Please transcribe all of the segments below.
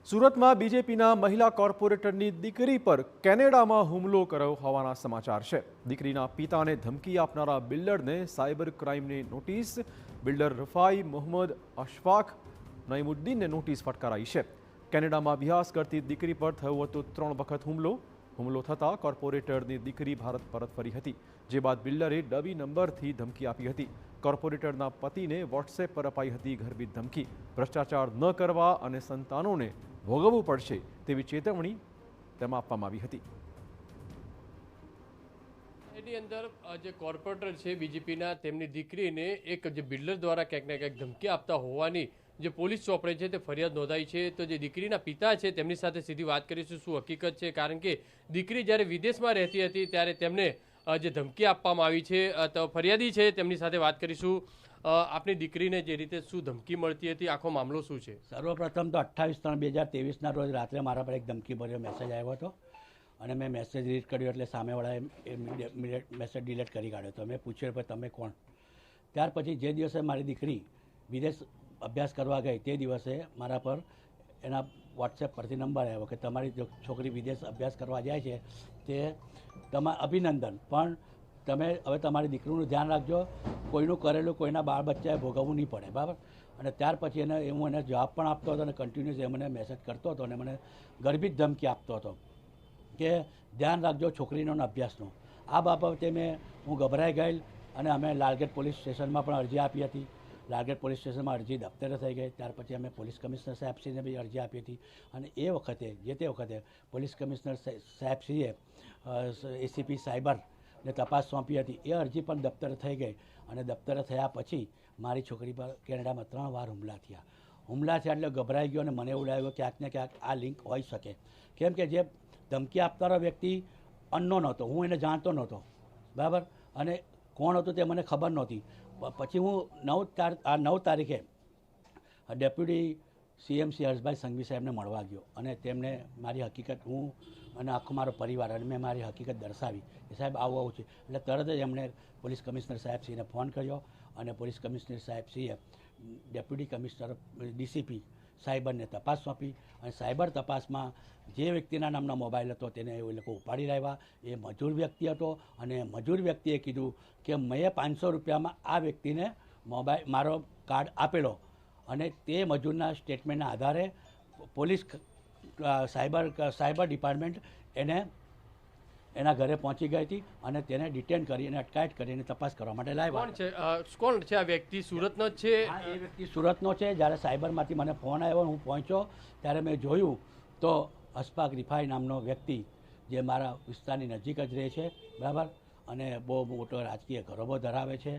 સુરતમાં બીજેપીના મહિલા કોર્પોરેટરની દીકરી પર કેનેડામાં હુમલો કર્યો હોવાના સમાચાર છે। દીકરીના પિતાને ધમકી આપનારા બિલ્ડરને સાયબર ક્રાઇમની નોટિસ। બિલ્ડર રફાઈ મોહમ્મદ અશફાક નઈમુદ્દીનને નોટિસ ફટકારાઈ છે। કેનેડામાં અભ્યાસ કરતી દીકરી પર થયો હતો 3 વખત હુમલો થતાં કોર્પોરેટરની દીકરી ભારત પરત ફરી હતી, જે બાદ બિલ્ડરે ડમી નંબરથી ધમકી આપી હતી। કોર્પોરેટરના પતિને વોટ્સએપ પર અપાઈ હતી ઘરબીટ ધમકી। ભ્રષ્ટાચાર ન કરવા અને સંતાનોને ભોગવવું પડશે તેવી ચેતવણી તેમાં આપવામાં આવી હતી। એની અંદર જે કોર્પોરેટર છે બીજેપીના, તેમની દીકરીને એક જે બિલ્ડર દ્વારા ક્યાંક ને ક્યાંક ધમકી આપતા હોવાની જે પોલીસ ચોપડે છે તે ફરિયાદ નોંધાઈ છે। તો જે દીકરીના પિતા છે તેમની સાથે સીધી વાત કરીશું શું હકીકત છે, કારણ કે દીકરી જ્યારે વિદેશમાં રહેતી હતી ત્યારે તેમને જે ધમકી આપવામાં આવી છે, તો ફરિયાદી છે તેમની સાથે વાત કરીશું। આપની દીકરીને જે રીતે શું ધમકી મળતી હતી, આખો મામલો શું છે? સર્વપ્રથમ તો 28/3/2023ના રોજ રાત્રે મારા પર એક ધમકીભર્યો મેસેજ આવ્યો હતો અને મેં મેસેજ રીડ કર્યો એટલે સામેવાળાએ મેસેજ ડિલીટ કરી કાઢ્યો હતો। મેં પૂછ્યું ભાઈ તમે કોણ? ત્યાર પછી જે દિવસે મારી દીકરી વિદેશ અભ્યાસ કરવા ગઈ તે દિવસે મારા પર એના વોટ્સએપ પરથી નંબર આવ્યો કે તમારી છોકરી વિદેશ અભ્યાસ કરવા જાય છે તે અભિનંદન, પણ તમે હવે તમારી દીકરીનું ધ્યાન રાખજો, કોઈનું કરેલું કોઈના બાળ બચ્ચાએ ભોગવવું નહીં પડે, બરાબર? અને ત્યાર પછી હું એને જવાબ પણ આપતો હતો અને કન્ટિન્યુઅસ એ મને મેસેજ કરતો હતો અને મને ગર્ભિત ધમકી આપતો હતો કે ધ્યાન રાખજો છોકરીનો અભ્યાસનું। આ બાબતે હું ગભરાઈ ગયેલ અને અમે લાલગેટ પોલીસ સ્ટેશનમાં પણ અરજી આપી હતી। લાલગેટ પોલીસ સ્ટેશનમાં અરજી દફતરે થઈ ગઈ। ત્યાર પછી અમે પોલીસ કમિશનર સાહેબશ્રીને બી અરજી આપી હતી અને તે વખતે પોલીસ કમિશનર સાહેબશ્રીએ એસીપી સાયબરને તપાસ સોંપી હતી। એ અરજી પણ દફતરે થઈ ગઈ અને દફતરે થયા પછી મારી છોકરી પર કેનેડામાં 3 વાર હુમલા થયા એટલે ગભરાઈ ગયો અને મને એવું લાગ્યું ક્યાંક ને ક્યાંક આ લિંક હોઈ શકે, કેમ કે જે ધમકી આપનારો વ્યક્તિ અનનોન હતો, હું એને જાણતો નહોતો, બરાબર? અને કોણ હતું તે મને ખબર નહોતી। પછી હું 9 તારીખે ડેપ્યુટી સીએમસી હર્ષભાઈ સંઘવી સાહેબને મળવા ગયો અને તેમને મારી હકીકત હું અને આખો મારો પરિવાર અને મેં મારી હકીકત દર્શાવી કે સાહેબ આવું છે એટલે તરત જ એમણે પોલીસ કમિશનર સાહેબશ્રીને ફોન કર્યો અને પોલીસ કમિશનર સાહેબશ્રીએ ડેપ્યુટી કમિશનર ડીસીપી સાયબરને તપાસ સોંપી અને સાયબર તપાસમાં જે વ્યક્તિના નામનો મોબાઈલ હતો તેને એ લોકો ઉપાડી લાવ્યા। એ મજૂર વ્યક્તિ હતો અને મજૂર વ્યક્તિએ કીધું કે મેં 500 રૂપિયામાં આ વ્યક્તિને મારો કાર્ડ આપેલો અને તે મજૂરના સ્ટેટમેન્ટના આધારે પોલીસ સાયબર ડિપાર્ટમેન્ટ એના ઘરે પહોંચી ગઈ હતી અને તેને ડિટેન કરી અને અટકાયત કરીને તપાસ કરવા માટે લાવ્યા। કોણ છે આ વ્યક્તિ? સુરતનો જ છે? એ વ્યક્તિ સુરતનો છે। જ્યારે સાયબરમાંથી મને ફોન આવ્યો, હું પહોંચ્યો ત્યારે મેં જોયું તો અશફાક રિફાઈ નામનો વ્યક્તિ જે મારા વિસ્તારની નજીક જ રહે છે, બરાબર? અને બહુ મોટો રાજકીય ગરોબો ધરાવે છે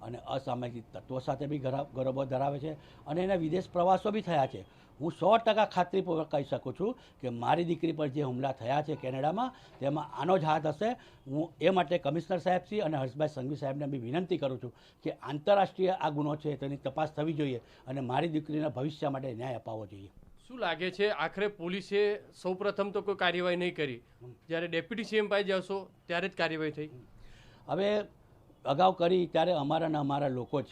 અને અસામાજિક તત્વો સાથે બી ગરોબો ધરાવે છે અને એના વિદેશ પ્રવાસો બી થયા છે। હું 100% ખાતરીપૂર્વક કહી શકું છું કે મારી દીકરી પર જે હુમલા થયા છે કેનેડામાં તેમાં આનો જ હાથ હશે। હું એ માટે કમિશનર સાહેબશ્રી અને હર્ષભાઈ સંઘવી સાહેબને બી વિનંતી કરું છું કે આંતરરાષ્ટ્રીય આ ગુનો છે તેની તપાસ થવી જોઈએ અને મારી દીકરીના ભવિષ્ય માટે ન્યાય અપાવવો જોઈએ। શું લાગે છે આખરે પોલીસે સૌપ્રથમ તો કોઈ કાર્યવાહી નહીં કરી, જ્યારે ડેપ્યુટી સીએમ પાસે જશો ત્યારે જ કાર્યવાહી થઈ? હવે અગાઉ કરી ત્યારે અમારા લોકો જ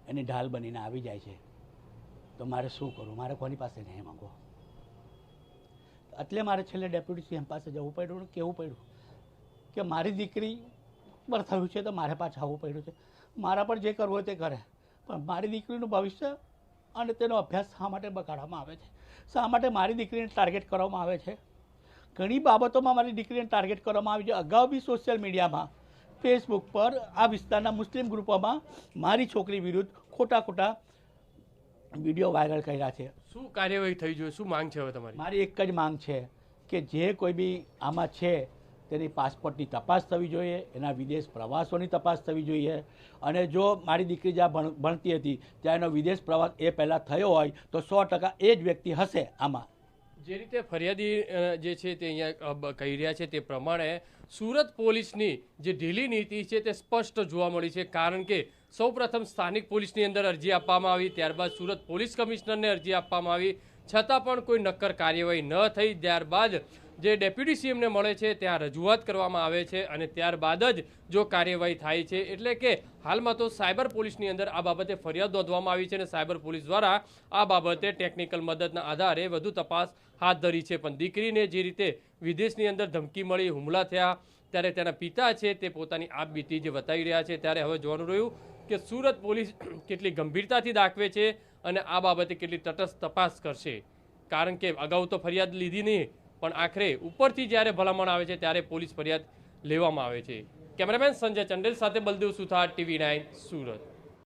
એની ઢાલ બનીને આવી જાય છે, તો મારે શું કરવું? મારે કોની પાસે નહીં માંગો? એટલે મારે છેલ્લે ડેપ્યુટી સીએમ પાસે જવું પડ્યું, કહેવું પડ્યું કે મારી દીકરી પર થયું છે તો મારે પાછું આવવું પડ્યું છે। મારા પર જે કરવું હોય તે કરે, પણ મારી દીકરીનું ભવિષ્ય અને તેનો અભ્યાસ શા માટે બગાડવામાં આવે છે? શા માટે મારી દીકરીને ટાર્ગેટ કરવામાં આવે છે? ઘણી બાબતોમાં મારી દીકરીને ટાર્ગેટ કરવામાં આવી છે। અગાઉ બી સોશિયલ મીડિયામાં, ફેસબુક પર આ વિસ્તારના મુસ્લિમ ગ્રુપોમાં મારી છોકરી વિરુદ્ધ ખોટા વિડીયો વાયરલ કર્યા છે। શું કાર્યવાહી થઈ જોઈએ? શું માંગ છે હવે તમારી? મારી એક જ માંગ છે કે જે કોઈ બી આમાં છે તેની પાસપોર્ટની તપાસ થવી જોઈએ, એના વિદેશ પ્રવાસોની તપાસ થવી જોઈએ અને જો મારી દીકરી જ્યાં ભણતી હતી ત્યાં એનો વિદેશ પ્રવાસ એ પહેલાં થયો હોય તો 100% એ જ વ્યક્તિ હશે આમાં। જે રીતે ફરિયાદી જે છે તે અહીંયા કહી રહ્યા છે તે પ્રમાણે સુરત પોલીસની જે ઢીલી નીતિ છે તે સ્પષ્ટ જોવા મળી છે, કારણ કે સૌપ્રથમ સ્થાનિક પોલીસની અંદર અરજી આપવામાં આવી, ત્યારબાદ સુરત પોલીસ કમિશનરને અરજી આપવામાં આવી, છતાં પણ કોઈ નક્કર કાર્યવાહી ન થઈ। ત્યારબાદ જે ડેપ્યુટી સીએમને મળે છે ત્યાં રજૂઆત કરવામાં આવે છે અને ત્યારબાદ જ જો કાર્યવાહી થાય છે. એટલે કે હાલમાં તો સાયબર પોલીસની અંદર આ બાબતે ફરિયાદ નોંધવામાં આવી છે અને સાયબર પોલીસ દ્વારા આ બાબતે ટેકનિકલ મદદના આધારે વધુ તપાસ હાથ ધરી છે. પણ દીકરીને જે રીતે વિદેશની અંદર ધમકી મળી, હુમલા થયા, ત્યારે તેના પિતા છે તે પોતાની આપબીતી જે બતાવી રહ્યા છે. ત્યારે હવે જોવાનું રહ્યું કે સુરત પોલીસ કેટલી ગંભીરતાથી દાખવે છે અને આ બાબતે કેટલી તટસ્થ તપાસ કરશે. કારણ કે અગાઉ તો ફરિયાદ લીધી નહીં, પણ આખરે ઉપરથી જ્યારે ભલામણ આવે છે ત્યારે પોલીસ ફરિયાદ લેવામાં આવે છે. કેમેરામેન સંજય ચંડેલ સાથે બલદેવ સુથાર, TV9 સુરત.